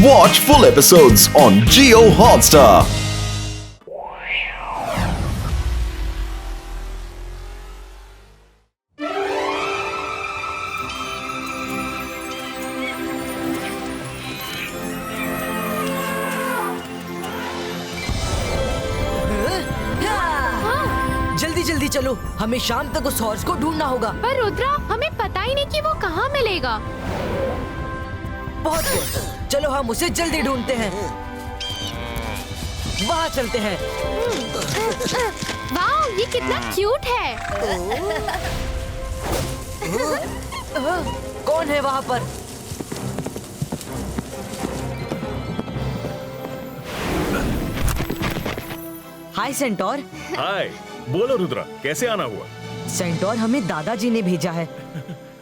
Watch full episodes on Jio Hotstar. जल्दी जल्दी चलो, हमें शाम तक उस हॉर्स को ढूंढना होगा। पर रुद्रा, हमें पता ही नहीं कि वो कहाँ मिलेगा। बहुत खूब। चलो हम उसे जल्दी ढूंढते हैं। वहाँ चलते हैं। वाह, ये कितना क्यूट है। कौन है वहाँ पर? हाय सेंटोर। हाय, बोलो रुद्रा, कैसे आना हुआ? सेंटोर, हमें दादाजी ने भेजा है।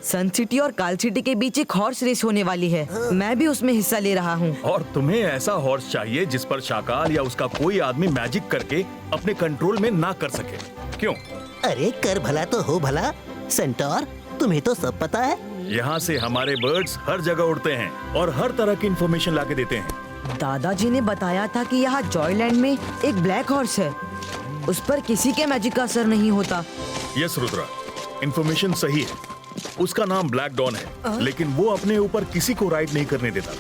सन सिटी और काल सिटी के बीच एक हॉर्स रेस होने वाली है। मैं भी उसमें हिस्सा ले रहा हूँ। और तुम्हें ऐसा हॉर्स चाहिए जिस पर शाकाल या उसका कोई आदमी मैजिक करके अपने कंट्रोल में ना कर सके। क्यों? अरे कर भला तो हो भला। सेंटोर, तुम्हें तो सब पता है। यहाँ से हमारे बर्ड्स हर जगह उड़ते हैं और हर तरह की इंफॉर्मेशन लाके देते हैं। दादाजी ने बताया था कि यहाँ जॉयलैंड में एक ब्लैक हॉर्स है। उस पर किसी के मैजिक का असर नहीं होता। यस रुद्रा, इंफॉर्मेशन सही है। उसका नाम ब्लैक डॉन है, लेकिन वो अपने ऊपर किसी को राइड नहीं करने देता।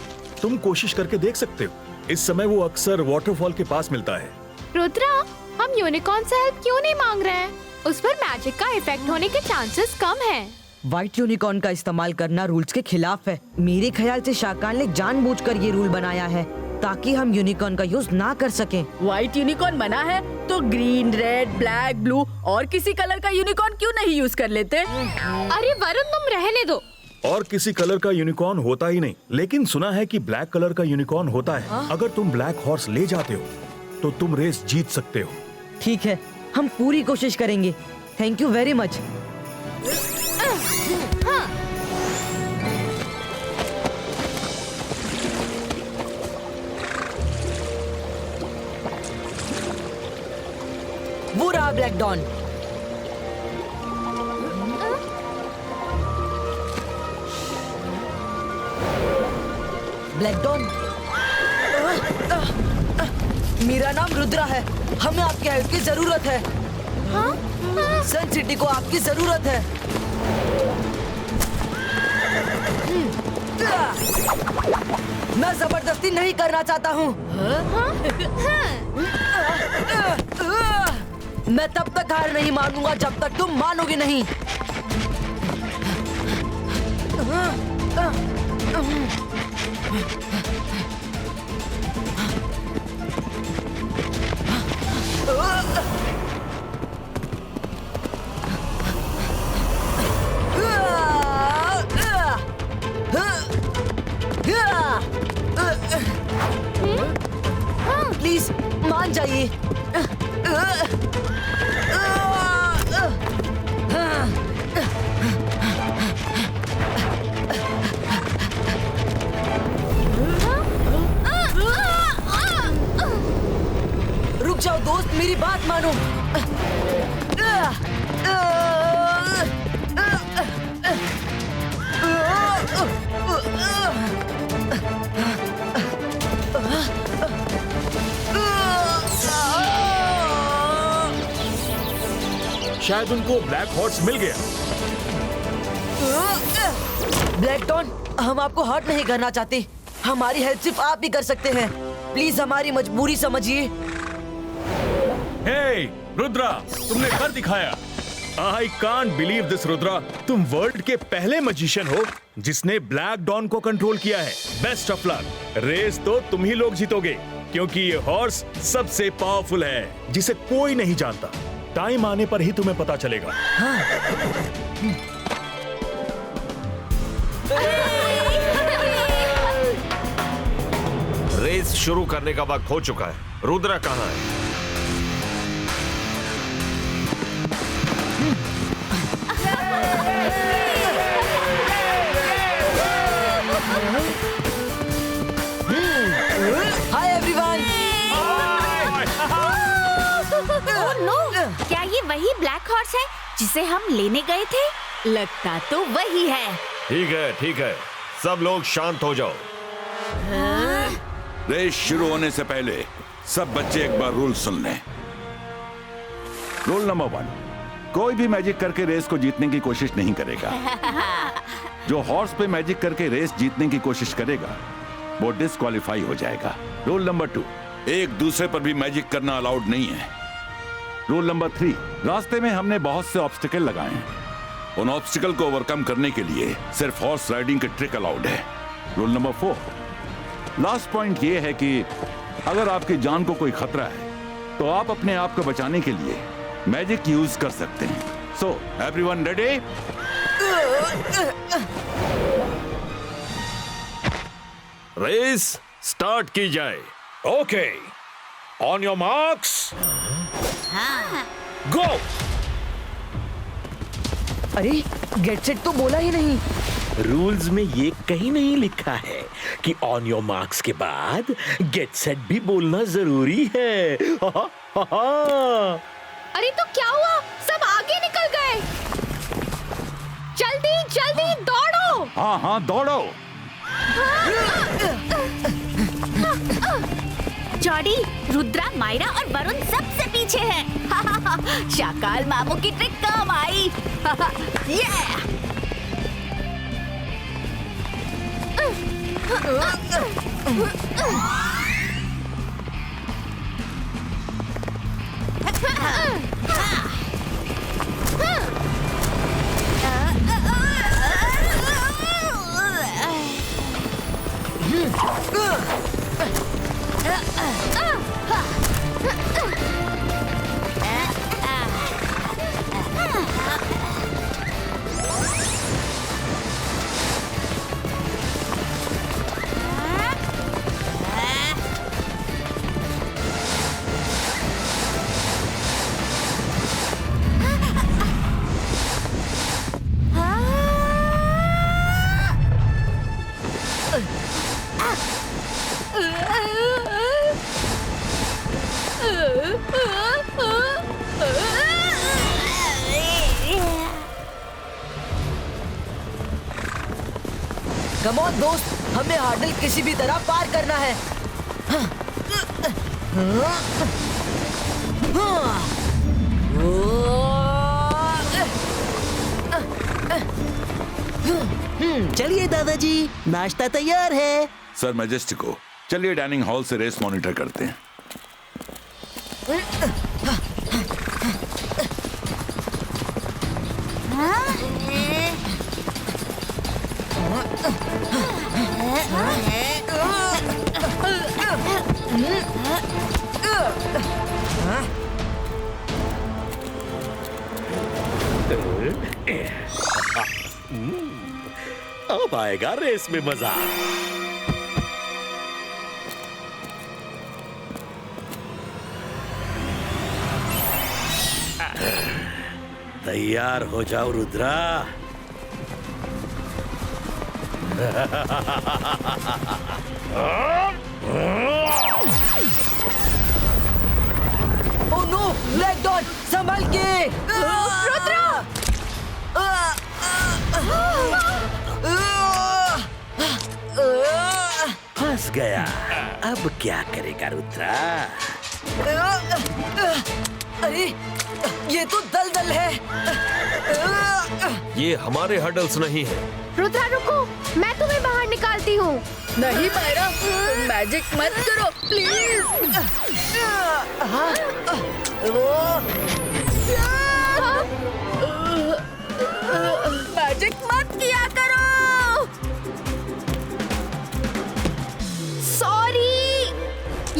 तुम कोशिश करके देख सकते हो। इस समय वो अक्सर वाटरफॉल के पास मिलता है। रुद्रा, हम यूनिकॉर्न से हेल्प क्यों नहीं मांग रहे हैं? उस पर मैजिक का इफेक्ट होने के चांसेस कम हैं। व्हाइट यूनिकॉर्न का इस्तेमाल करना रूल्स के खिलाफ है। मेरे ख्याल से शाकाल ने जानबूझकर ये रूल बनाया है ताकि हम यूनिकॉर्न का यूज ना कर सकें। व्हाइट यूनिकॉर्न मना है तो ग्रीन, रेड, ब्लैक, ब्लू और किसी कलर का यूनिकॉर्न क्यों नहीं यूज कर लेते? अरे वरुण, तुम रहने दो। और किसी कलर का यूनिकॉर्न होता ही नहीं, लेकिन सुना है कि ब्लैक कलर का यूनिकॉर्न होता है। अगर तुम ब्लैक हॉर्स ले जाते हो तो तुम रेस जीत सकते हो। ठीक है, हम पूरी कोशिश करेंगे। Thank you very much. वो रहा ब्लैक डॉन। ब्लैक डॉन, मेरा नाम रुद्रा है। हमें आपकी हेल्प की जरूरत है। सन सिटी को आपकी जरूरत है। मैं जबरदस्ती नहीं करना चाहता हूँ। मैं तब तक हार नहीं मानूंगा जब तक तुम मानोगे नहीं। प्लीज मान जाइए। रुक जाओ दोस्त, मेरी बात मानो। शायद उनको ब्लैक हॉर्स मिल गया। ब्लैक डॉन, हम आपको हर्ट नहीं करना चाहते। हमारी हेल्प सिर्फ आप ही कर सकते हैं। प्लीज हमारी मजबूरी समझिए। हे रुद्रा, तुमने कर दिखाया। I can't believe this Rudra. तुम वर्ल्ड के पहले मैजिशियन हो जिसने ब्लैक डॉन को कंट्रोल किया है। Best of luck. रेस तो तुम ही लोग जीतोगे क्योंकि ये हॉर्स सबसे पावरफुल है जिसे कोई नहीं जानता। टाइम आने पर ही तुम्हें पता चलेगा। रेस शुरू करने का वक्त हो चुका है। रुद्रा कहाँ है? Hi everyone. ओह नो, क्या ये वही ब्लैक हॉर्स है जिसे हम लेने गए थे? लगता तो वही है। ठीक है, ठीक है, सब लोग शांत हो जाओ। रेस शुरू होने से पहले सब बच्चे एक बार रूल सुन लें। रूल नंबर 1, कोई भी मैजिक करके रेस को जीतने की कोशिश नहीं करेगा। जो हॉर्स पे मैजिक करके रेस जीतने की कोशिश करेगा वो डिस्क्वालीफाई हो जाएगा। रूल नंबर 2, एक दूसरे पर भी मैजिक करना अलाउड नहीं है। रूल नंबर 3, रास्ते में हमने बहुत से ऑब्स्टिकल लगाए हैं। उन ऑब्स्टिकल को ओवरकम करने के लिए सिर्फ हॉर्स राइडिंग के ट्रिक अलाउड है। रूल नंबर 4, लास्ट पॉइंट ये है कि अगर आपकी जान को कोई खतरा है तो आप अपने आप को बचाने के लिए मैजिक यूज कर सकते हैं। So everyone ready? Race start की जाए। Okay, on your marks, go. अरे गेट सेट तो बोला ही नहीं। रूल्स में ये कहीं नहीं लिखा है कि ऑन योर मार्क्स के बाद गेट सेट भी बोलना जरूरी है। अरे तो क्या हुआ, सब आगे निकल गए। जल्दी जल्दी दौड़ो। हाँ हाँ दौड़ो। जॉडी, रुद्रा, मायरा और वरुण सबसे पीछे हैं। शाकाल मामू की ट्रिक काम आई। कम ऑन दोस्त, हमें हार्डल किसी भी तरह पार करना है। चलिए दादाजी, नाश्ता तैयार है। सर मैजेस्टिको, चलिए डाइनिंग हॉल से रेस मॉनिटर करते हैं। अब आएगा रेस में मजा। तैयार हो जाओ Rudra. Oh no, black dot, संभल के। रुद्रा! फंस गया। अब क्या करेगा रुद्रा? अरे ये तो दलदल है। ये हमारे हर्डल्स नहीं है। रुद्रा रुको, मैं तुम्हें बाहर निकालती हूँ। नहीं मायरा, तुम मैजिक मत करो प्लीज। मैजिक मत किया करो। सॉरी,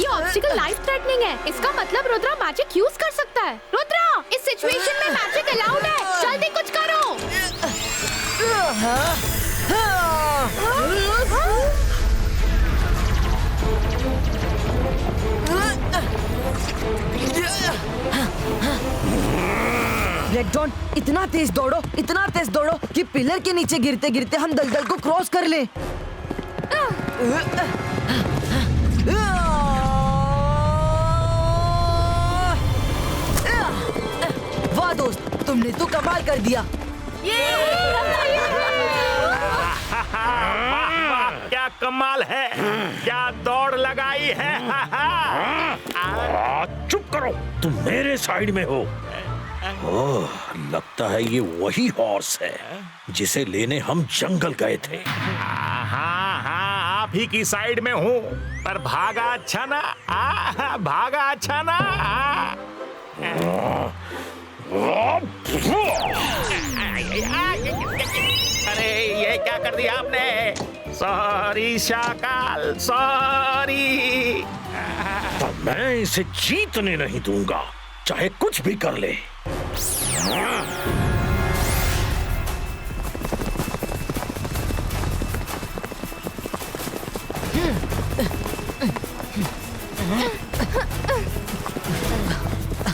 ये ऑब्स्टिकल लाइफ थ्रेटनिंग है। इसका मतलब रुद्रा मैजिक यूज कर सकता है। रुद्रा, इस सिचुएशन में मैजिक अलाउड है। जल्दी कुछ करो। ब्लैक डॉट, इतना तेज दौड़ो कि पिलर के नीचे गिरते गिरते हम दलदल को क्रॉस कर लें। वाह दोस्त, तुमने तो कमाल कर दिया। वाह, क्या कमाल है, क्या दौड़ लगाई है। चुप करो, तुम मेरे साइड में हो। ओह, लगता है ये वही हॉर्स है जिसे लेने हम जंगल गए थे। हाँ हाँ, आप ही की साइड में हूँ, पर भागा अच्छा ना। भागा अच्छा ना। अरे ये क्या कर दिया आपने? Sorry Shakaal, sorry. तो मैं इसे जीतने नहीं दूंगा, चाहे कुछ भी कर ले।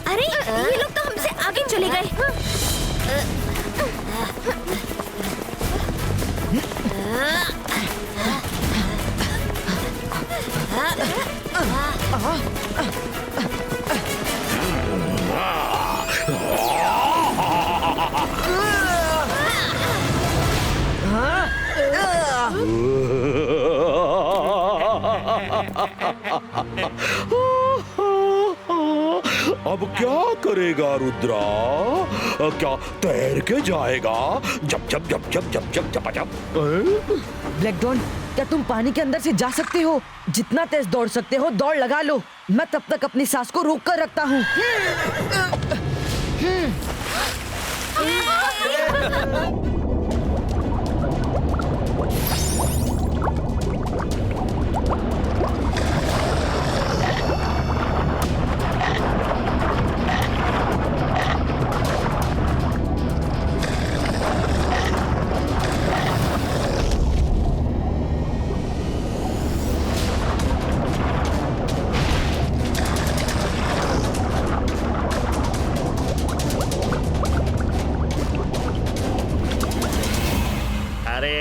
अरे ये लोग तो हमसे आगे चले गए। अब क्या करेगा रुद्रा? क्या तैर के जाएगा? जब जब जब जब जब जब जब जब। ब्लैक डॉन, क्या तुम पानी के अंदर से जा सकते हो? जितना तेज दौड़ सकते हो दौड़ लगा लो। मैं तब तक अपनी सांस को रोक कर रखता हूँ।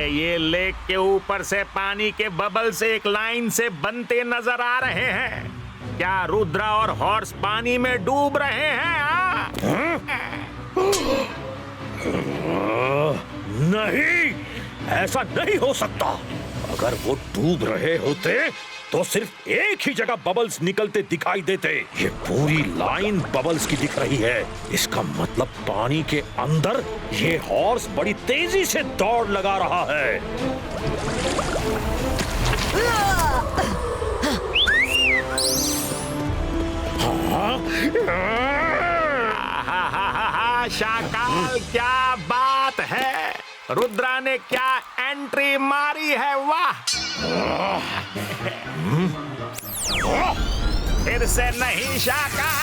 ये लेक के ऊपर से पानी के बबल से एक लाइन से बनते नजर आ रहे हैं। क्या रुद्रा और हॉर्स पानी में डूब रहे हैं? नहीं, ऐसा नहीं हो सकता। अगर वो डूब रहे होते तो सिर्फ एक ही जगह बबल्स निकलते दिखाई देते। ये पूरी लाइन बबल्स की दिख रही है। इसका मतलब पानी के अंदर ये हॉर्स बड़ी तेजी से दौड़ लगा रहा है। शाकाल, क्या बात है! रुद्रा ने क्या एंट्री मारी है, वाह! फिर से नहीं शाकाल।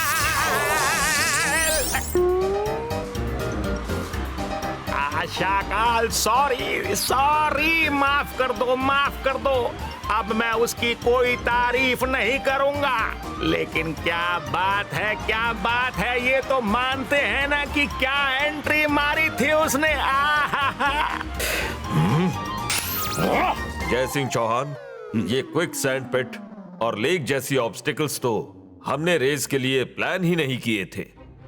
शाकाल, सॉरी सॉरी, माफ कर दो, माफ कर दो। अब मैं उसकी कोई तारीफ नहीं करूंगा। लेकिन क्या बात है, क्या बात है, ये तो मानते हैं ना कि क्या एंट्री मारी थी उसने। जय सिंह चौहान, ये क्विक सैंड पिट और लेक जैसी ऑब्स्टिकल्स तो हमने रेस के लिए प्लान ही नहीं किए थे।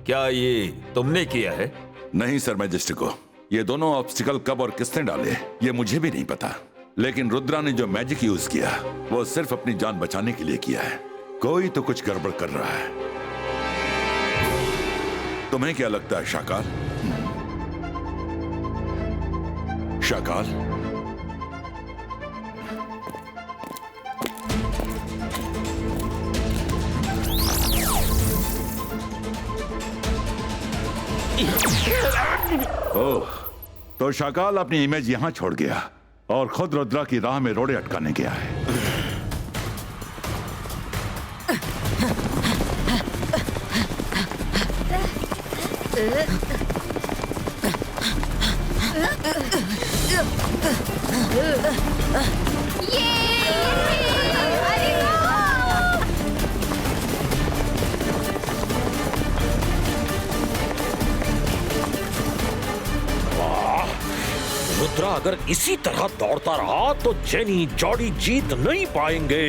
क्या ये तुमने किया है? नहीं सर मैजेस्टी को, ये दोनों ऑब्स्टिकल कब और किसने डाले ये मुझे भी नहीं पता। लेकिन रुद्रा ने जो मैजिक यूज किया वो सिर्फ अपनी जान बचाने के लिए किया है। कोई तो कुछ गड़बड़ कर रहा है। तुम्हें क्या लगता है शाकाल? शाकाल, ओह, तो शाकाल अपनी इमेज यहां छोड़ गया और खुद रुद्रा की राह में रोड़े अटकाने गया है। रुद्रा अगर इसी तरह दौड़ता रहा तो जेनी जॉडी जीत नहीं पाएंगे।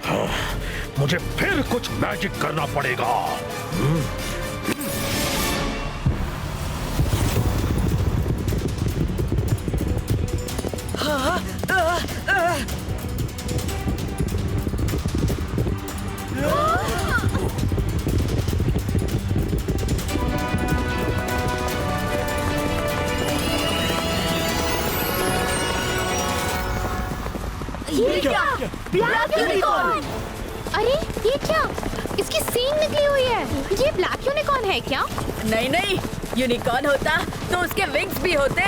हाँ, मुझे फिर कुछ मैजिक करना पड़ेगा। Black unicorn. अरे ये क्या? इसकी सींग निकली हुई है। ये ब्लैक यूनिकॉर्न है क्या? नहीं नहीं, यूनिकॉर्न होता तो उसके विंग्स भी होते।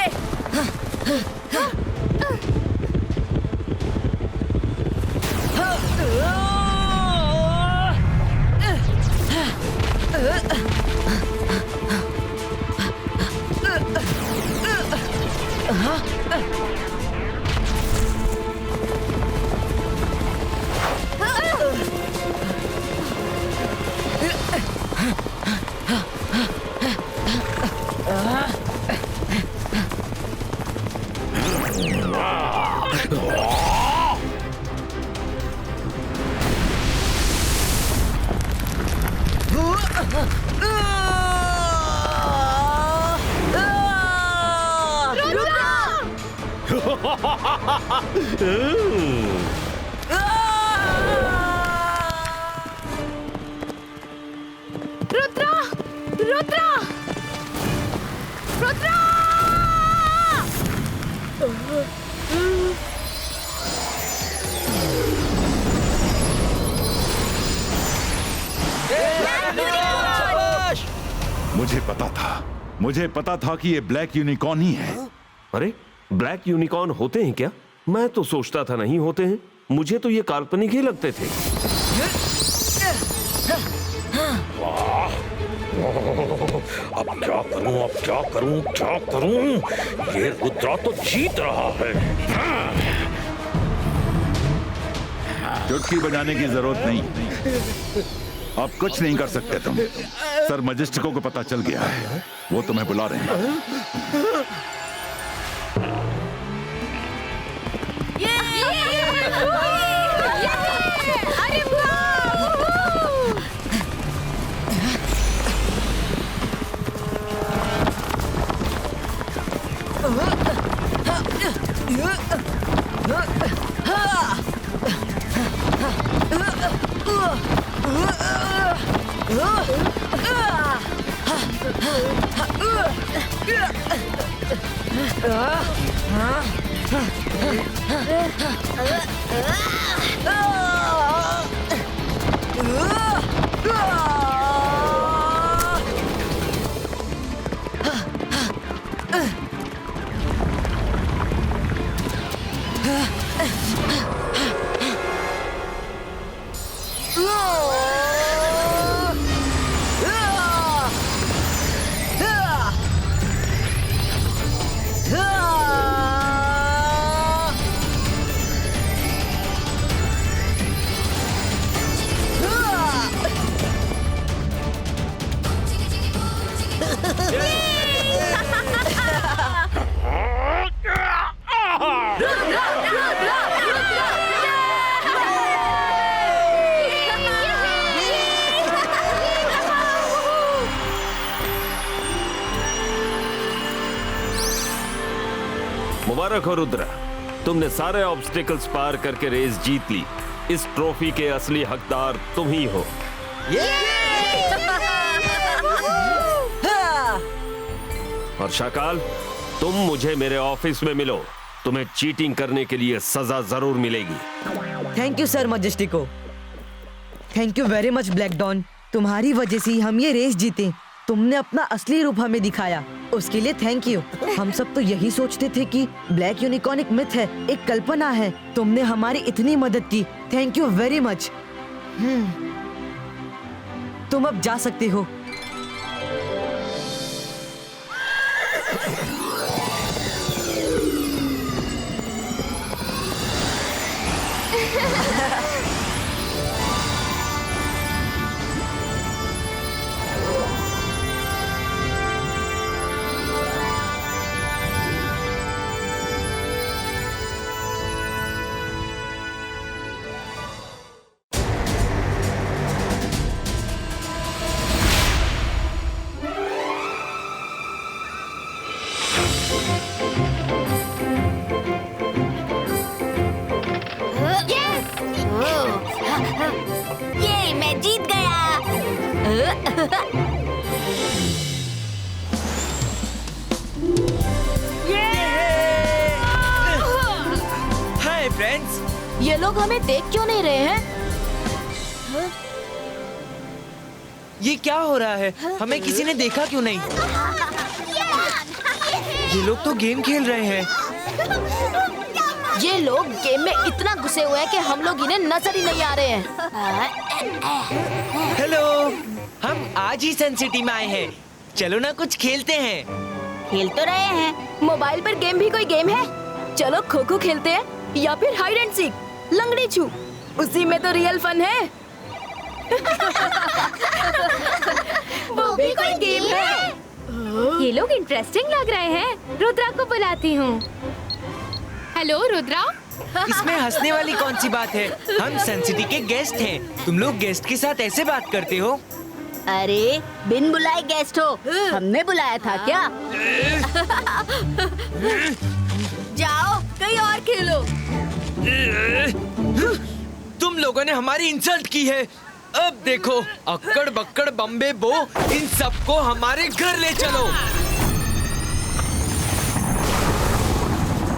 रुद्रा! रुद्रा! रुद्रा! मुझे पता था कि ये ब्लैक यूनिकॉर्न ही है। अरे ब्लैक यूनिकॉर्न होते हैं क्या? मैं तो सोचता था नहीं होते हैं। मुझे तो ये काल्पनिक ही लगते थे। अब क्या करूं, अब क्या करूं, क्या करूं? ये रुद्रा तो जीत रहा है। चुटकी बजाने की जरूरत नहीं, अब कुछ नहीं कर सकते तुम। सर मजिस्टिको को पता चल गया है, वो तुम्हें बुला रहे हैं। मुबारक हो रुद्रा, तुमने सारे ऑब्स्टिकल्स पार करके रेस जीत ली। इस ट्रॉफी के असली हकदार तुम ही हो। और शाकाल, तुम मुझे मेरे ऑफिस में मिलो। तुम्हें चीटिंग करने के लिए सजा जरूर मिलेगी। Thank you sir Majestico. Thank you very much black don. तुम्हारी वजह से ही हम ये रेस जीते। तुमने अपना असली रूप हमें दिखाया, उसके लिए थैंक यू। हम सब तो यही सोचते थे कि ब्लैक यूनिकॉर्न एक मिथ है, एक कल्पना है। तुमने हमारी इतनी मदद की, थैंक यू वेरी मच। तुम अब जा सकते हो। ये मैं जीत गया। हाय फ्रेंड्स, ये ये लोग हमें देख क्यों नहीं रहे हैं? ये क्या हो रहा है? हमें किसी ने देखा क्यों नहीं? ये लोग तो गेम खेल रहे हैं। ये लोग गेम में इतना घुसे हुए हैं कि हम लोग इन्हें नजर ही नहीं आ रहे हैं। हेलो, हम आज ही सन सिटी में आए हैं। चलो ना कुछ खेलते हैं। खेल तो रहे हैं। मोबाइल पर गेम भी कोई गेम है? चलो खो खो खेलते हैं या फिर हाइड एंड सीक, लंगड़ी छू। उसी में तो रियल फन है। वो भी कोई गेम है। ये लोग इंटरेस्टिंग लग रहे हैं। रुद्रा को बुलाती हूँ। हेलो रुद्रा। इसमें हंसने वाली कौन सी बात है? हम सन सिटी के गेस्ट हैं। तुम लोग गेस्ट के साथ ऐसे बात करते हो? अरे बिन बुलाए गेस्ट हो, हमने बुलाया था क्या? जाओ कहीं और खेलो। तुम लोगों ने हमारी इंसल्ट की है। अब देखो, अक्कड़ बक्कड़ बम्बे बो, इन सबको हमारे घर ले चलो।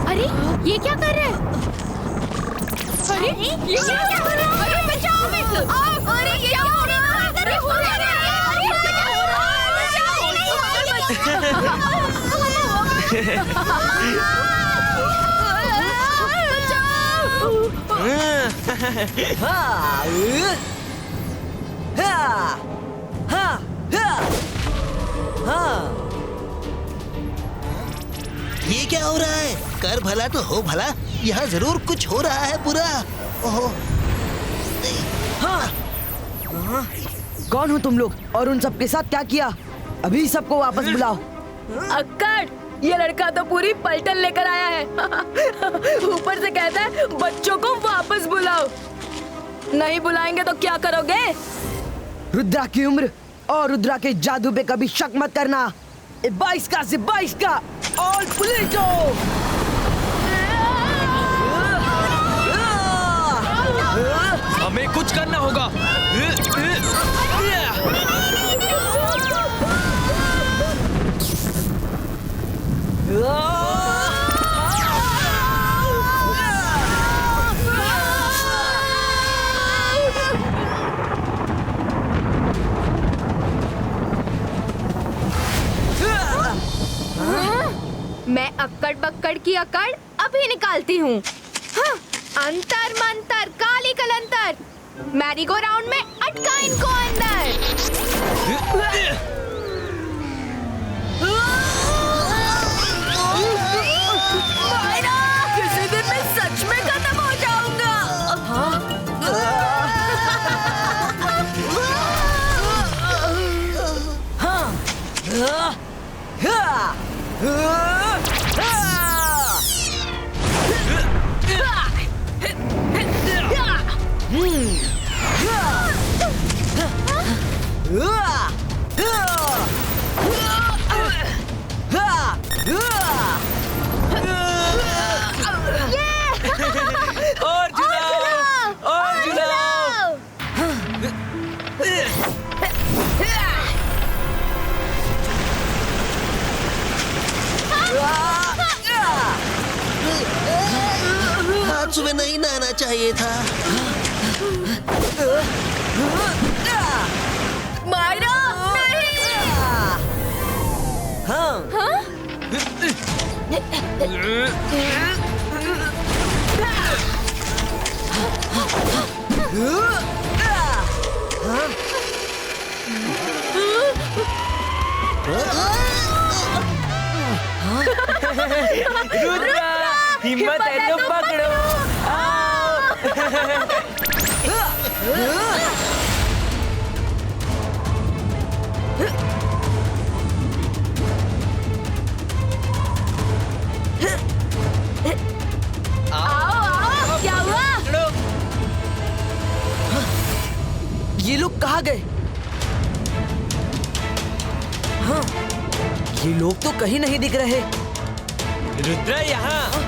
अरे ये क्या कर रहे हैं? अरे ये क्या कर रहे हैं? अरे बचाओ मैं। अरे ये क्या हो रहा है? अरे हो रहा ये क्या हो रहा है? कर भला तो हो भला, यहाँ जरूर कुछ हो रहा है बुरा। ओहो। कौन हो तुम लोग और उन सब के साथ क्या किया? अभी सबको वापस बुलाओ। अक्कड़, ये लड़का तो पूरी पलटन लेकर आया है। ऊपर से कहता है बच्चों को वापस बुलाओ। नहीं बुलाएंगे तो क्या करोगे? रुद्रा की उम्र और रुद्रा के जादू पे कभी शक मत करना। 22 का से 22 का ऑल प्लेटो। हमें कुछ करना होगा। मैं अक्कड़ बक्कड़ की अकड़ अभी निकालती हूँ। हाँ, अंतर मंतर काली कलंतर, मैरी गो राउंड में अटका इनको अंदर। किसी दिन मैं सच में खत्म हो जाऊंगा। और जुलाओ, और जुलाओ। हाथ सुबह नहीं नहाना चाहिए था। मायरा, नहीं। रुद्रा, हिम्मत है तो पकड़ो। आओ, क्या हुआ? ये लोग कहाँ गए? हाँ, ये लोग तो कहीं नहीं दिख रहे। रुद्रा यहाँ।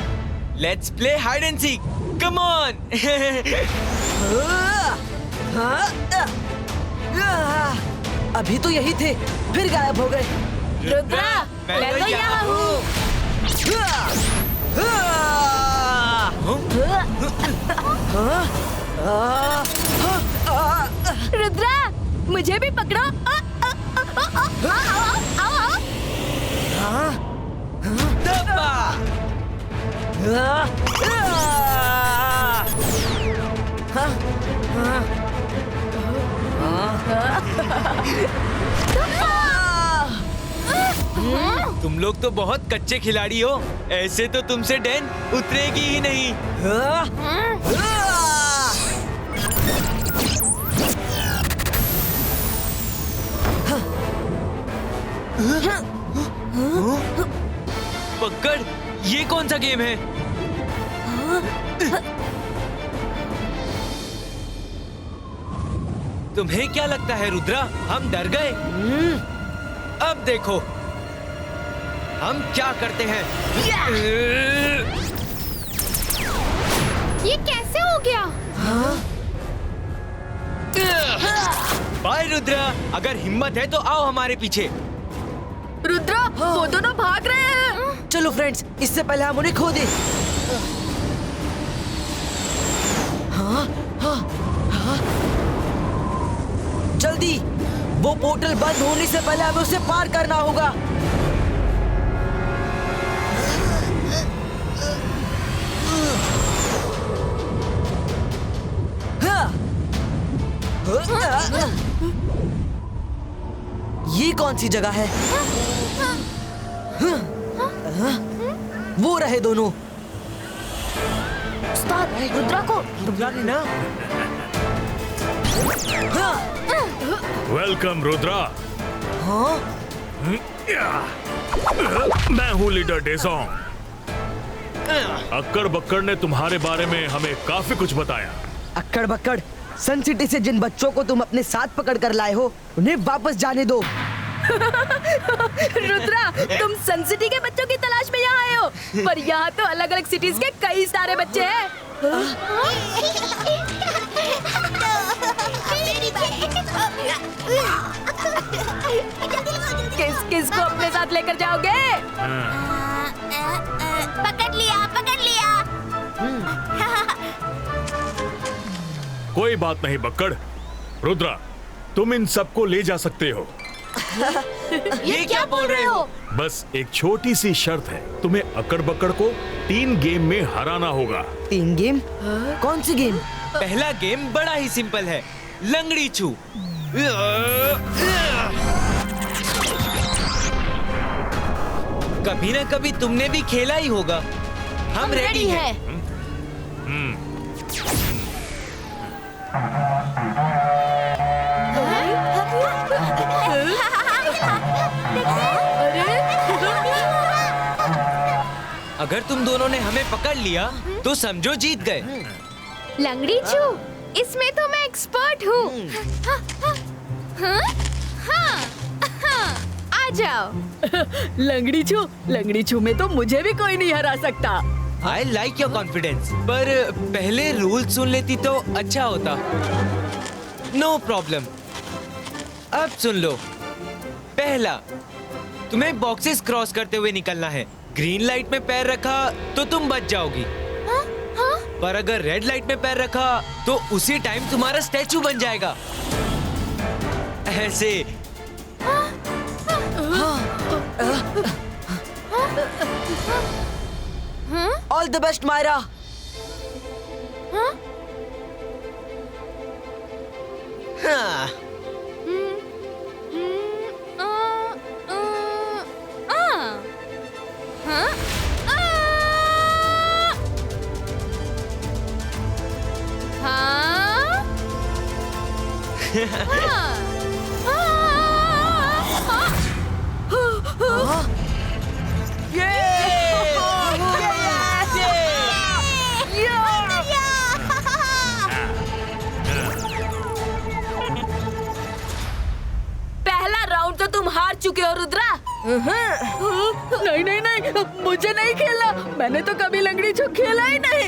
Let's play hide and seek. Come on. अभी तो यही थे, फिर गायब हो गए। रुद्रा, मैं तो यहाँ हूँ। रुद्रा, मुझे भी पकड़ो। दबा। तुम लोग तो बहुत कच्चे खिलाड़ी हो। ऐसे तो तुमसे डैन उतरेगी ही नहीं। पकड़, ये कौन सा गेम है? तुम्हें क्या लगता है रुद्रा, हम डर गए? अब देखो हम क्या करते हैं। ये कैसे हो गया? बाय रुद्रा, अगर हिम्मत है तो आओ हमारे पीछे। रुद्रा, वो दोनों भाग रहे हैं। चलो फ्रेंड्स, इससे पहले हम उन्हें खो दें। जल्दी, वो पोर्टल बंद होने से पहले हमें उसे पार करना होगा। ये कौन सी जगह है? वो रहे दोनों। उस्ताद, रुद्रा को रुद्रा ने ना। वेलकम रुद्रा। हाँ? मैं हूँ लीडर डेजोंग। अक्कड़ बक्कड़ ने तुम्हारे बारे में हमें काफी कुछ बताया। अक्कड़ बक्कड़, सन सिटी से जिन बच्चों को तुम अपने साथ पकड़ कर लाए हो, उन्हें वापस जाने दो। रुद्रा, तुम सन सिटी के बच्चों की तलाश में यहाँ आए हो, पर यहाँ तो अलग अलग सिटीज के कई सारे बच्चे हैं। किस किस को अपने साथ लेकर जाओगे? पकड़ लिया, पकड़ लिया। कोई बात नहीं बक्कड़। रुद्रा, तुम इन सबको ले जा सकते हो। ये क्या बोल रहे हो? बस एक छोटी सी शर्त है, तुम्हें अक्कड़ बक्कड़ को 3 गेम में हराना होगा। 3 गेम? कौन सी गेम? पहला गेम बड़ा ही सिंपल है, लंगड़ी छू। कभी ना कभी तुमने भी खेला ही होगा। हम रेडी हैं। अगर तुम दोनों ने हमें पकड़ लिया तो समझो जीत गए। लंगड़ी छू, इसमें तो मैं एक्सपर्ट हूँ। आ जाओ। लंगड़ी छू में तो मुझे भी कोई नहीं हरा सकता। I like your confidence, पर पहले रूल सुन लेती तो अच्छा होता। No problem. अब सुन लो। पहला, तुम्हें बॉक्सेस क्रॉस करते हुए निकलना है। ग्रीन लाइट में पैर रखा तो तुम बच जाओगी, पर अगर रेड लाइट में पैर रखा तो उसी टाइम तुम्हारा स्टैचू बन जाएगा। ऐसे। All the best Myra. हाँ। पहला राउंड तो तुम हार चुके हो रुद्रा। नहीं नहीं नहीं, मुझे नहीं खेलना। मैंने तो कभी लंगड़ी छू खेला ही नहीं।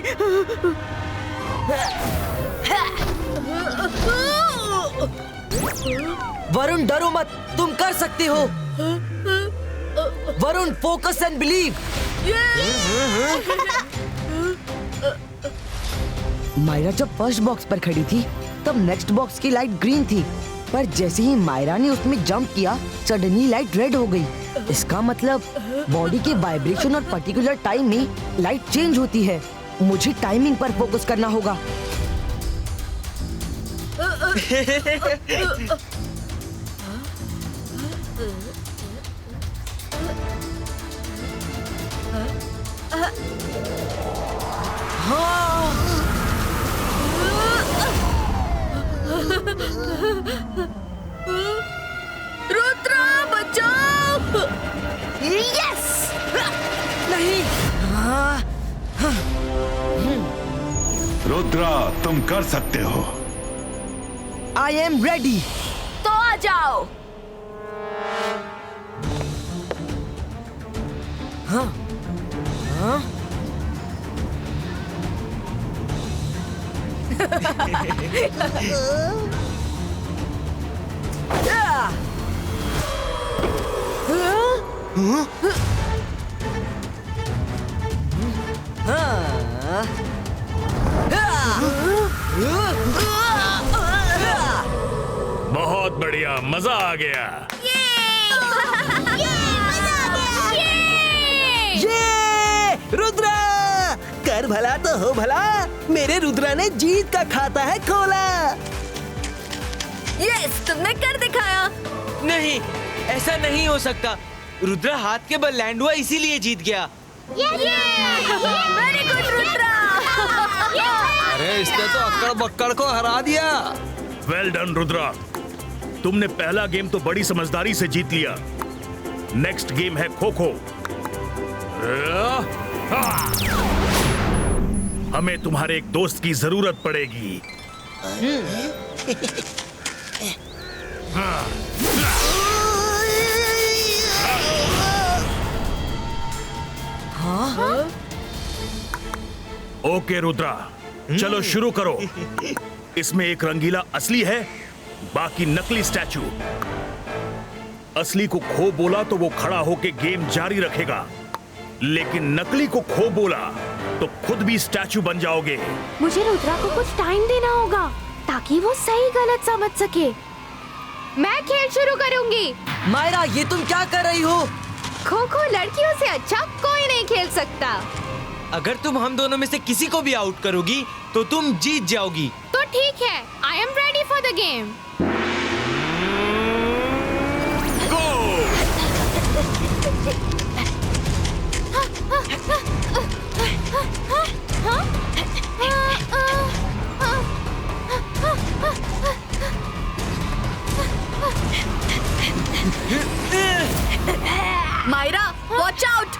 वरुण, डरो मत, तुम कर सकते हो। Varun, focus and believe. Myra जब फर्स्ट बॉक्स पर खड़ी थी तब नेक्स्ट बॉक्स की लाइट ग्रीन थी, पर जैसे ही मायरा ने उसमें जंप किया सडनली लाइट रेड हो गई। इसका मतलब बॉडी के वाइब्रेशन और पर्टिकुलर टाइम में लाइट चेंज होती है। मुझे टाइमिंग पर फोकस करना होगा। रुद्रा बचाओ! यस! नहीं। रुद्रा, तुम कर सकते हो। आई एम रेडी। तो आ जाओ। बहुत बढ़िया, मजा आ गया। ये रुद्रा, कर भला तो हो भला, मेरे रुद्रा ने जीत का खाता है खोला। यस, तुमने कर दिखाया। नहीं, ऐसा नहीं हो सकता। रुद्रा हाथ के बल लैंड हुआ इसीलिए जीत गया। Very good Rudra. अरे इसने तो अक्कड़ बक्कड़ को हरा दिया। वेल डन रुद्रा, तुमने पहला गेम तो बड़ी समझदारी से जीत लिया। नेक्स्ट गेम है खो खो। हमें तुम्हारे एक दोस्त की जरूरत पड़ेगी। ओके रुद्रा, चलो शुरू करो। इसमें एक रंगीला असली है, बाकी नकली स्टैचू। असली को खो बोला तो वो खड़ा होके गेम जारी रखेगा, लेकिन नकली को खो बोला तो खुद भी स्टैचू बन जाओगे। मुझे रुद्रा को कुछ टाइम देना होगा ताकि वो सही गलत समझ सके। मैं खेल शुरू करूंगी। मायरा, ये तुम क्या कर रही हो? खो खो लड़कियों से अच्छा कोई नहीं खेल सकता। अगर तुम हम दोनों में से किसी को भी आउट करोगी तो तुम जीत जाओगी। तो ठीक है, I am ready for the game. Myra, watch out.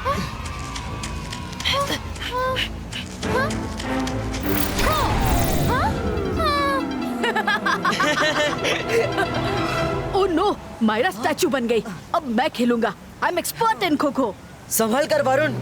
Oh no, Myra statue बन गई। अब मैं खेलूंगा। I am expert in kho kho. संभल कर वरुण।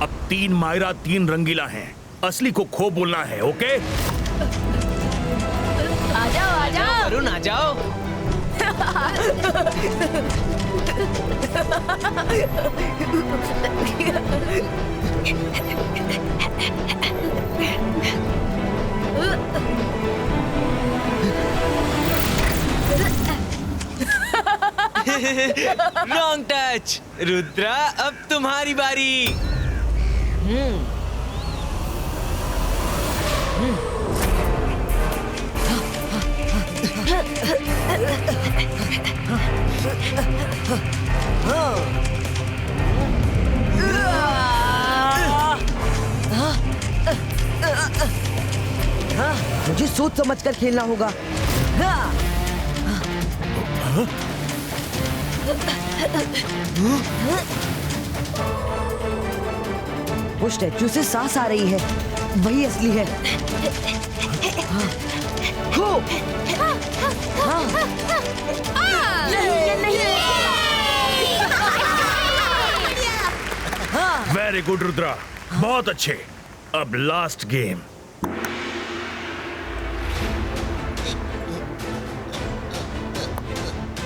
अब 3 मायरा 3 रंगीला हैं। असली को खो बोलना है, ओके? आ जाओ। वरुण आ जाओ। Wrong touch. रुद्रा, अब तुम्हारी बारी। मुझे सोच समझ कर खेलना होगा। वो स्टैचू से सांस आ रही है, वही असली है। खो। वेरी गुड रुद्रा, बहुत अच्छे। अब last game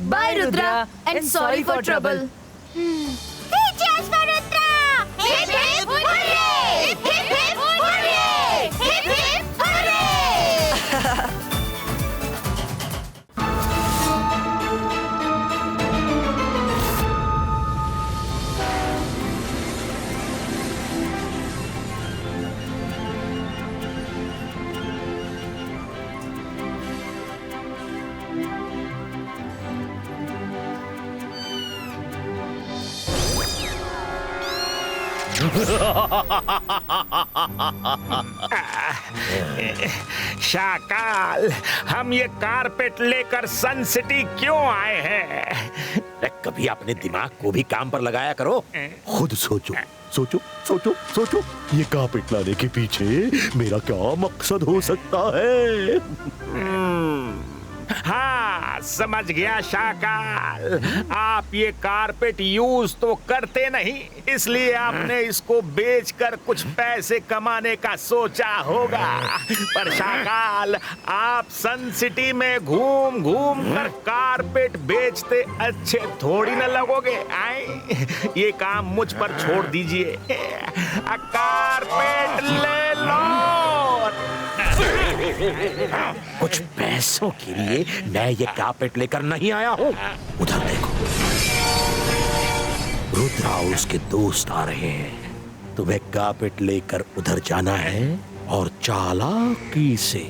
Bye, Rudra, and sorry for trouble. Three cheers for Rudra! Hip hip hooray! Hip hip hooray! Hip hip hooray! Shakaal, हम ये कारपेट लेकर सन सिटी क्यों आए हैं? कभी अपने दिमाग को भी काम पर लगाया करो। खुद सोचो सोचो सोचो सोचो, ये कारपेट लाने के पीछे मेरा क्या मकसद हो सकता है? हाँ, समझ गया शाकाल। आप ये कारपेट यूज तो करते नहीं, इसलिए आपने इसको बेचकर कुछ पैसे कमाने का सोचा होगा। पर शाकाल, आप सन सिटी में घूम घूम कर कारपेट बेचते अच्छे थोड़ी न लगोगे। आए, ये काम मुझ पर छोड़ दीजिए। कारपेट ले लो। कुछ पैसों के लिए मैं ये कारपेट लेकर नहीं आया हूँ। उधर देखो, रुद्रा और उसके दोस्त आ रहे हैं। तुम्हें कारपेट लेकर उधर जाना है और चालाकी से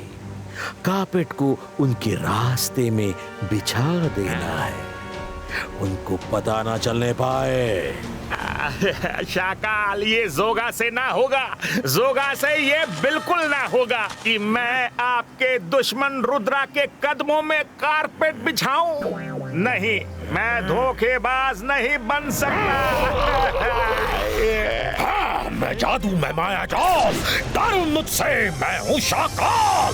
कारपेट को उनके रास्ते में बिछा देना है, उनको पता ना चलने पाए। शाकाल, ये जोगा से ना होगा। जोगा से ये बिल्कुल ना होगा कि मैं आपके दुश्मन रुद्रा के कदमों में कारपेट बिछाऊं। नहीं, मैं धोखेबाज नहीं बन सकता। हाँ, मैं जादू में माया जाल, डरो मुझसे, मैं हूँ शाकाल।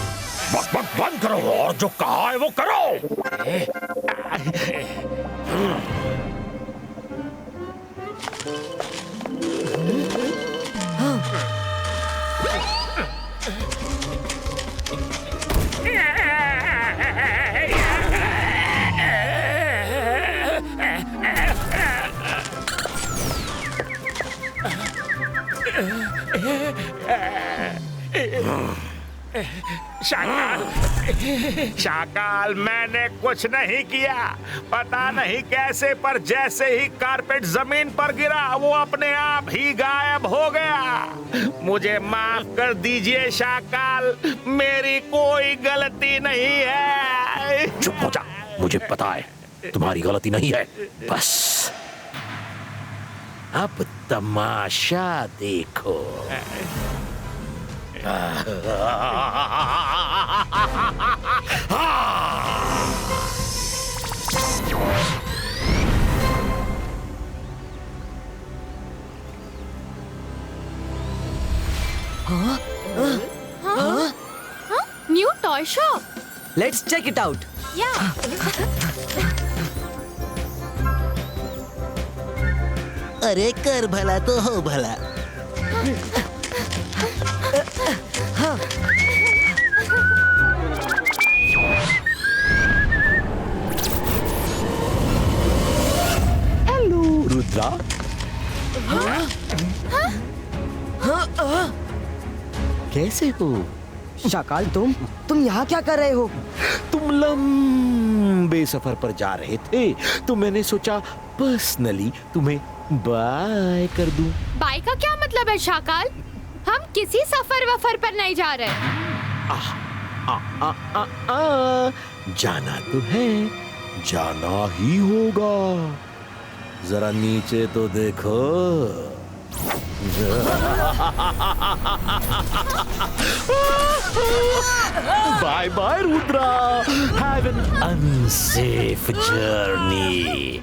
बक बक बंद करो और जो कहा है वो करो। शाकाल, मैंने कुछ नहीं किया। पता नहीं कैसे, पर जैसे ही कारपेट जमीन पर गिरा वो अपने आप ही गायब हो गया। मुझे माफ कर दीजिए शाकाल, मेरी कोई गलती नहीं है। चुप हो जा, मुझे पता है तुम्हारी गलती नहीं है। बस अब तमाशा देखो। New toy shop. Let's check it out. Yeah. अरे कर भला तो हो भला। हेलो रुद्रा। कैसे हो? शाकाल, तुम यहाँ क्या कर रहे हो? तुम लंबे सफर पर जा रहे थे तो मैंने सोचा पर्सनली तुम्हें बाय कर दूं। बाय का क्या मतलब है शाकाल? हम किसी सफर वफर पर नहीं जा रहे। जाना तो है, जाना ही होगा। जरा नीचे तो देखो। Bye bye Rudra, have an unsafe journey.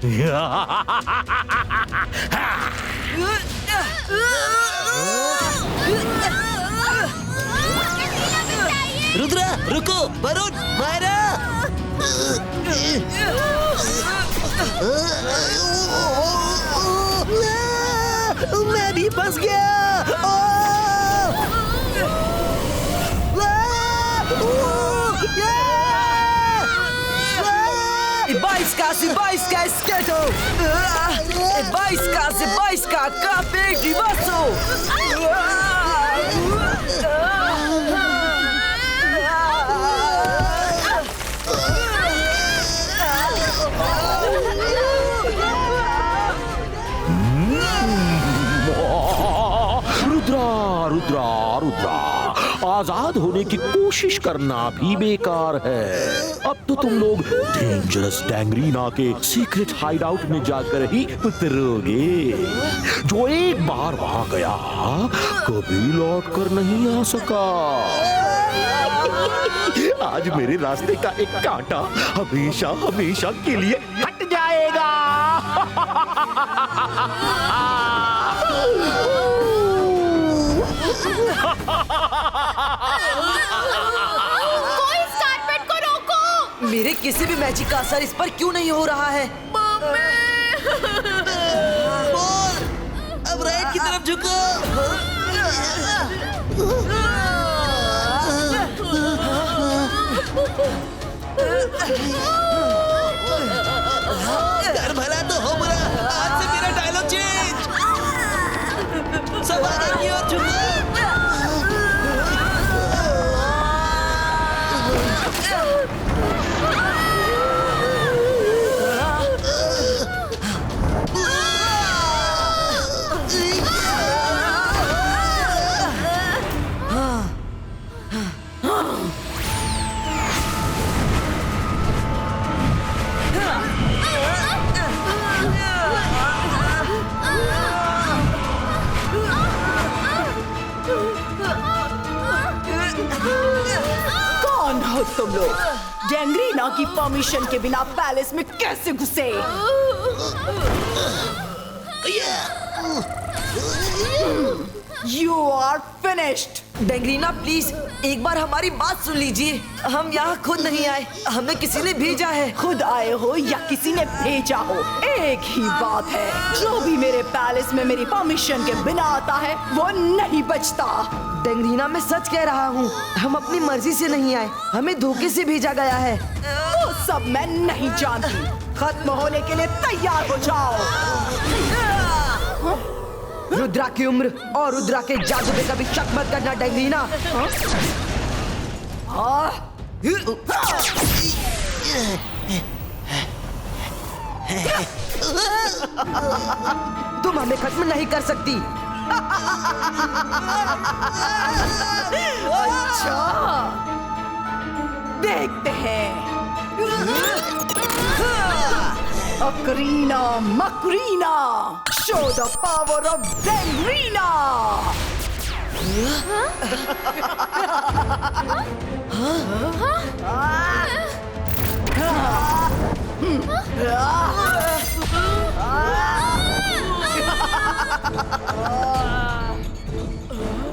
Rudra रुको, वरुण मायरा। मैं भी फंस गया। Ibaiska Esqueto! Ibaiska Cape Divaso! Rudra Rudra, आजाद होने की कोशिश करना भी बेकार है। अब तो तुम लोग डेंजरस डैंगरीना के सीक्रेट हाइडआउट में जाकर ही उतरोगे। जो एक बार वहां गया कभी लौट कर नहीं आ सका। आज मेरे रास्ते का एक कांटा हमेशा हमेशा के लिए हट जाएगा। कोई इस कारपेट को रोको। मेरे किसी भी मैजिक का असर इस पर क्यों नहीं हो रहा है? अब राइट की तरफ झुको। कर भला तो हो बुरा, आज से मेरा डायलॉग चेंज। सब आगे की ओर झुको। कौन हो तुम लोग? गैंग्रीना की परमिशन के बिना पैलेस में कैसे घुसे? You are finished. डैंग्रीना प्लीज एक बार हमारी बात सुन लीजिए। हम यहाँ खुद नहीं आए, हमें किसी ने भेजा है। खुद आए हो या किसी ने भेजा हो, एक ही बात है। जो भी मेरे पैलेस में मेरी परमिशन के बिना आता है वो नहीं बचता। डैंग्रीना मैं सच कह रहा हूँ, हम अपनी मर्जी से नहीं आए, हमें धोखे से भेजा गया है। वो सब मैं नहीं जानती। खत्म होने के लिए तैयार हो जाओ। रुद्रा की उम्र और रुद्रा के जादू पे कभी शक मत करना डैंग्रीना। तुम हमें खत्म नहीं कर सकती। अच्छा, देखते हैं। अकरीना मकरीना, show the power of Gangreena!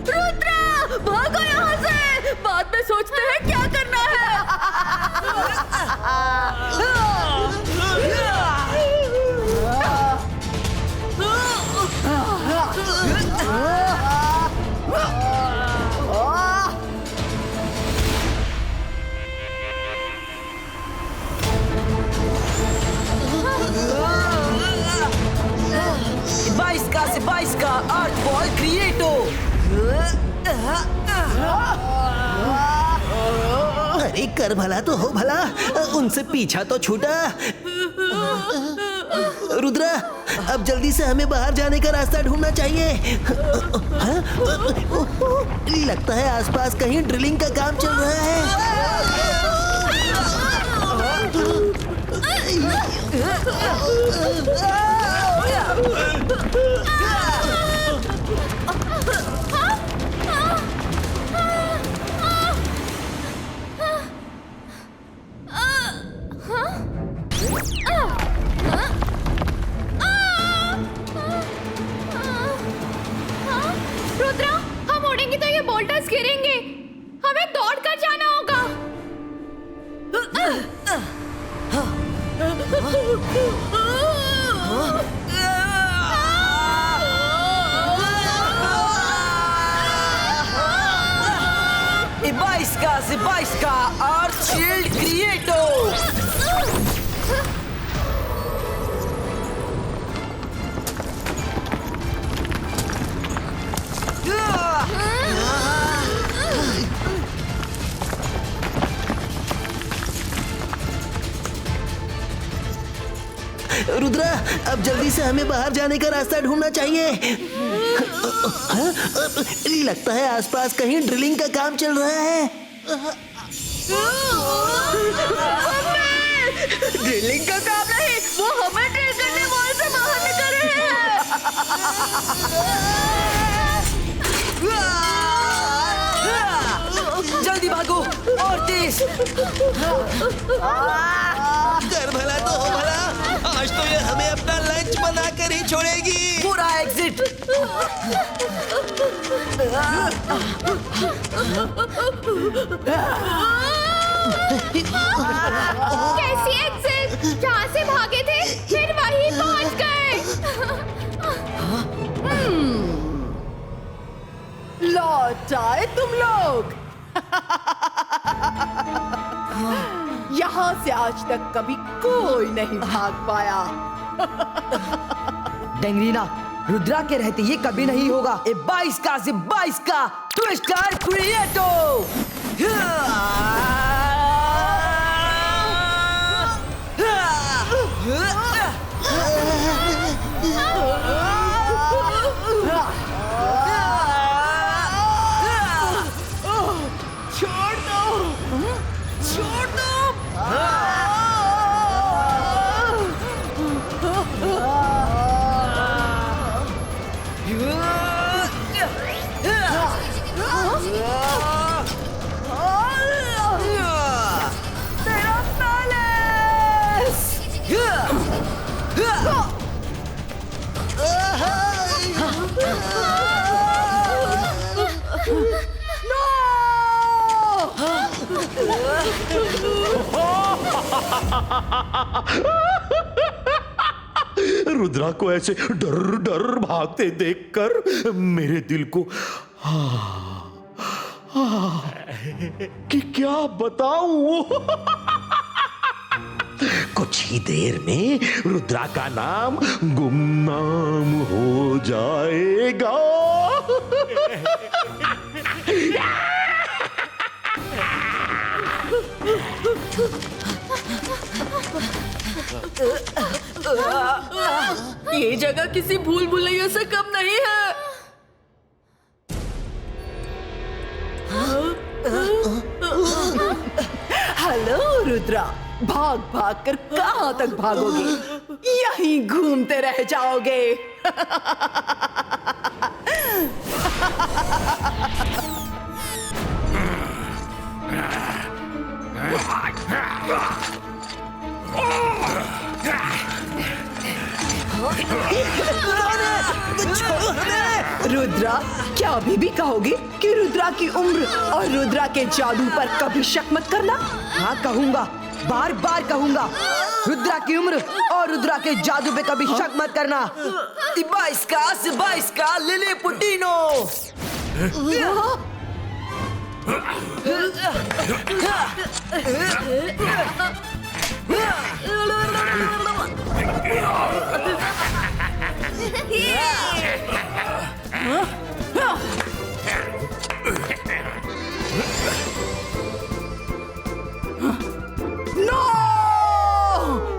Rudra, भागो यहाँ से। बाद में सोचते हैं क्या करना है। Ibaiska Art Ball Creato। अरे कर भला तो हो भला, उनसे पीछा तो छूटा। रुद्रा, अब जल्दी से हमें बाहर जाने का रास्ता ढूंढना चाहिए। हाँ? लगता है आसपास कहीं ड्रिलिंग का काम चल रहा है। रुद्रा, हम उड़ेंगे तो ये बोल्टर्स गिरेंगे। हमें दौड़कर जाना होगा। Ibaiska Art Shield Creato। Rudra, अब जल्दी से हमें बाहर जाने का रास्ता ढूंढना चाहिए। हाँ? लगता है आसपास कहीं ड्रिलिंग का काम चल रहा है। ड्रिलिंग का काम नहीं, वो हमें ड्रिल करने वॉल से बाहर निकल रहे हैं। जल्दी भागो और तेज। कर भला तो हो भला, आज तो ये हमें अपना लंच बनाकर ही छोड़ेगी। पूरा एग्जिट। कैसी एग्जिट? जहाँ से भागे थे फिर वहीं पहुँच गए। लौट आए तुम लोग। यहाँ से आज तक कभी कोई नहीं भाग पाया। डेंगरीना, रुद्रा के रहते ये कभी नहीं होगा। ए 22 का ट्विस्टर क्रिएटो। रुद्रा को ऐसे डर डर भागते देखकर मेरे दिल को कि क्या बताऊं। कुछ ही देर में रुद्रा का नाम गुमनाम हो जाएगा। ये जगह किसी भूल भुलैया से कम नहीं है। हेलो रुद्रा, भाग भाग कर कहाँ तक भागोगे? यहीं घूमते रह जाओगे। रुद्रा, क्या अभी भी कहोगे कि रुद्रा की उम्र और रुद्रा के जादू पर कभी शक मत करना? हाँ कहूँगा, बार बार कहूँगा। रुद्रा की उम्र और रुद्रा के जादू पे कभी शक मत करना। 22 का लिली पुटीनो। नो!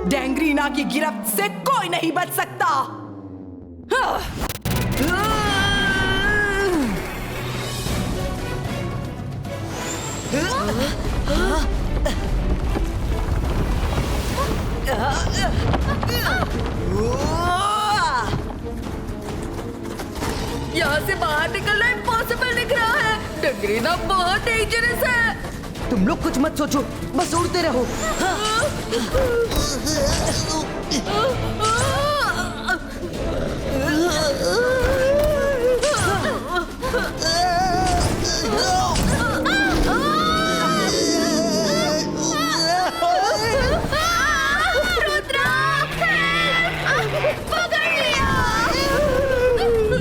डेंगरीना की गिरफ्त से कोई नहीं बच सकता। यहाँ से बाहर निकलना इम्पॉसिबल दिख रहा है। डेंगरीना बहुत डेंजरस है। तुम लोग कुछ मत सोचो, बस उड़ते रहो।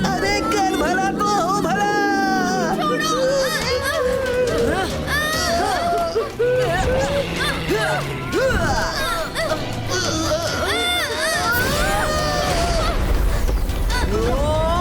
अरे कर भला तो हो भला। Oh!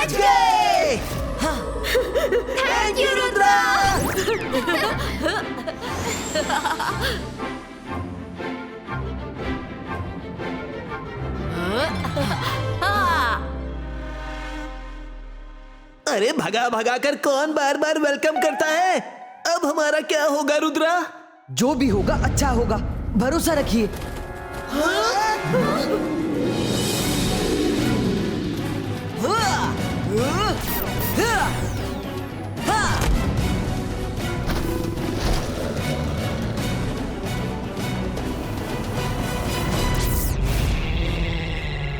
बच गए। Thank you Rudra. अरे भगा भगा कर कौन बार बार वेलकम करता है। अब हमारा क्या होगा रुद्रा? जो भी होगा अच्छा होगा, भरोसा रखिए।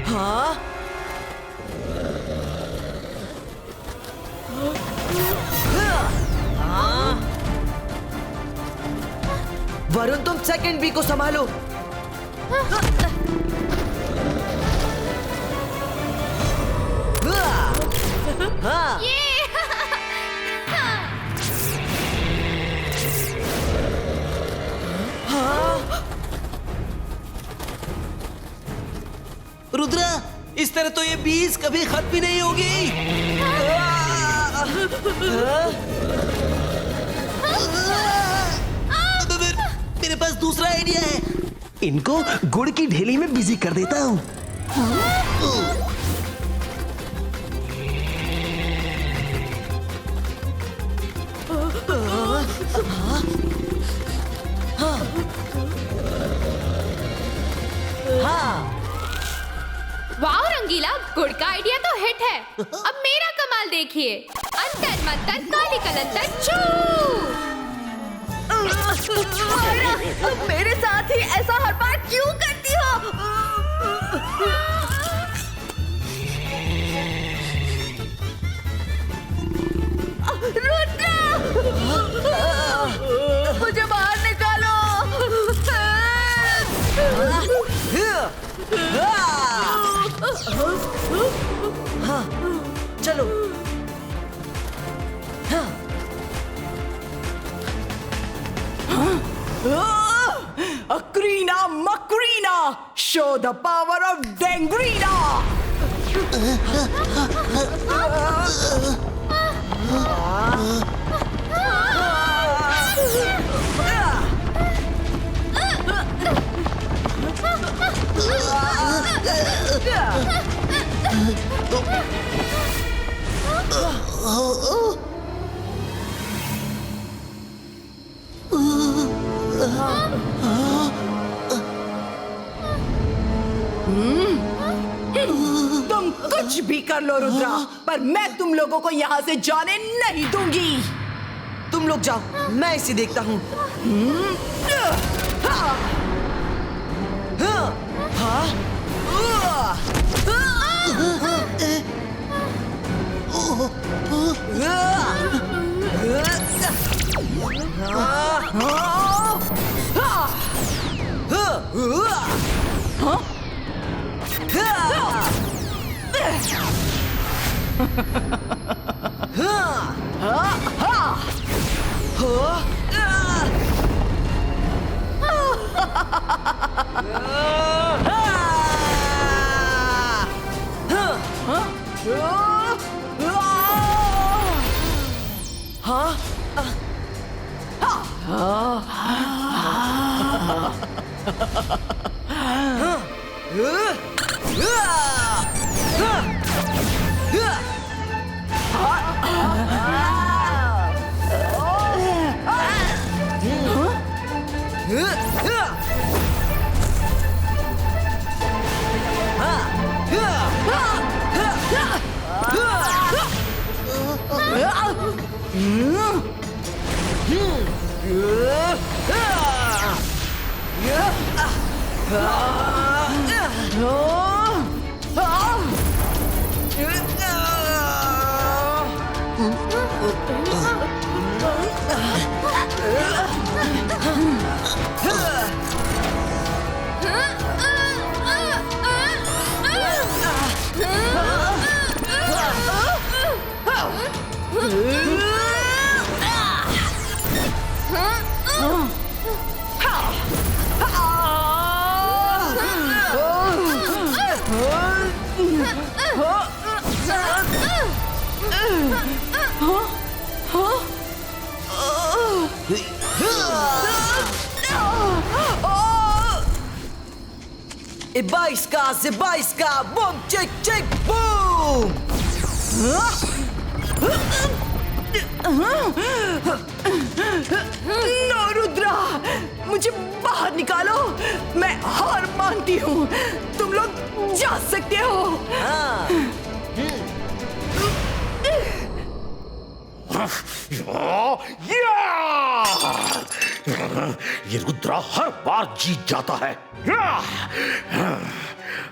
हाँ? वरुण तुम सेकंड बी को संभालो। हाँ। रुद्रा, इस तरह तो ये 20 कभी खत्म भी नहीं होगी। मेरे पास दूसरा आइडिया है। इनको गुड़ की ढेली में बिजी कर देता हूँ। वाह रंगीला, गुड़ का आइडिया तो हिट है। अब मेरा कमाल देखिए। अंतर मंतर काली कलंतर चू। मेरे साथ ही ऐसा हर बार क्यों करती हो? रुद्रा, मुझे बाहर निकालो। हाँ, चलो। हाँ। Akrina Makrina, show the power of Dangrina. तुम कुछ भी कर लो रुद्रा, पर मैं तुम लोगों को यहाँ से जाने नहीं दूंगी। तुम लोग जाओ, मैं इसे देखता हूँ। Ibaiska, boom, chick, chick, boom! No Rudra, मुझे बाहर निकालो। मैं हार मानती हूँ। तुम लोग जा सकते हो। ये रुद्रा हर बार जीत जाता है।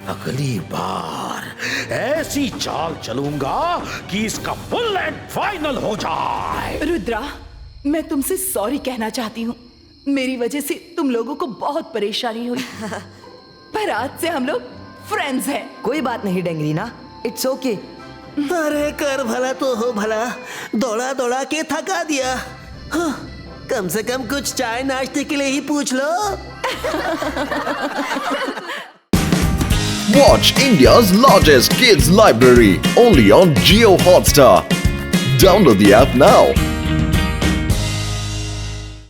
अगली बार ऐसी चाल चलूंगा कि इसका फुल एंड फाइनल हो जाए। रुद्रा, मैं तुमसे सॉरी कहना चाहती हूँ। मेरी वजह से तुम लोगों को बहुत परेशानी हुई। पर आज से हम लोग फ्रेंड्स हैं। कोई बात नहीं डेंगरीना, इट्स ओके। अरे कर भला तो हो भला, दौड़ा दौड़ा के थका दिया। हाँ, कम से कम कुछ चाय नाश्ते के लिए ही पूछ लो। Watch India's largest kids library only on Jio Hotstar. Download the app now.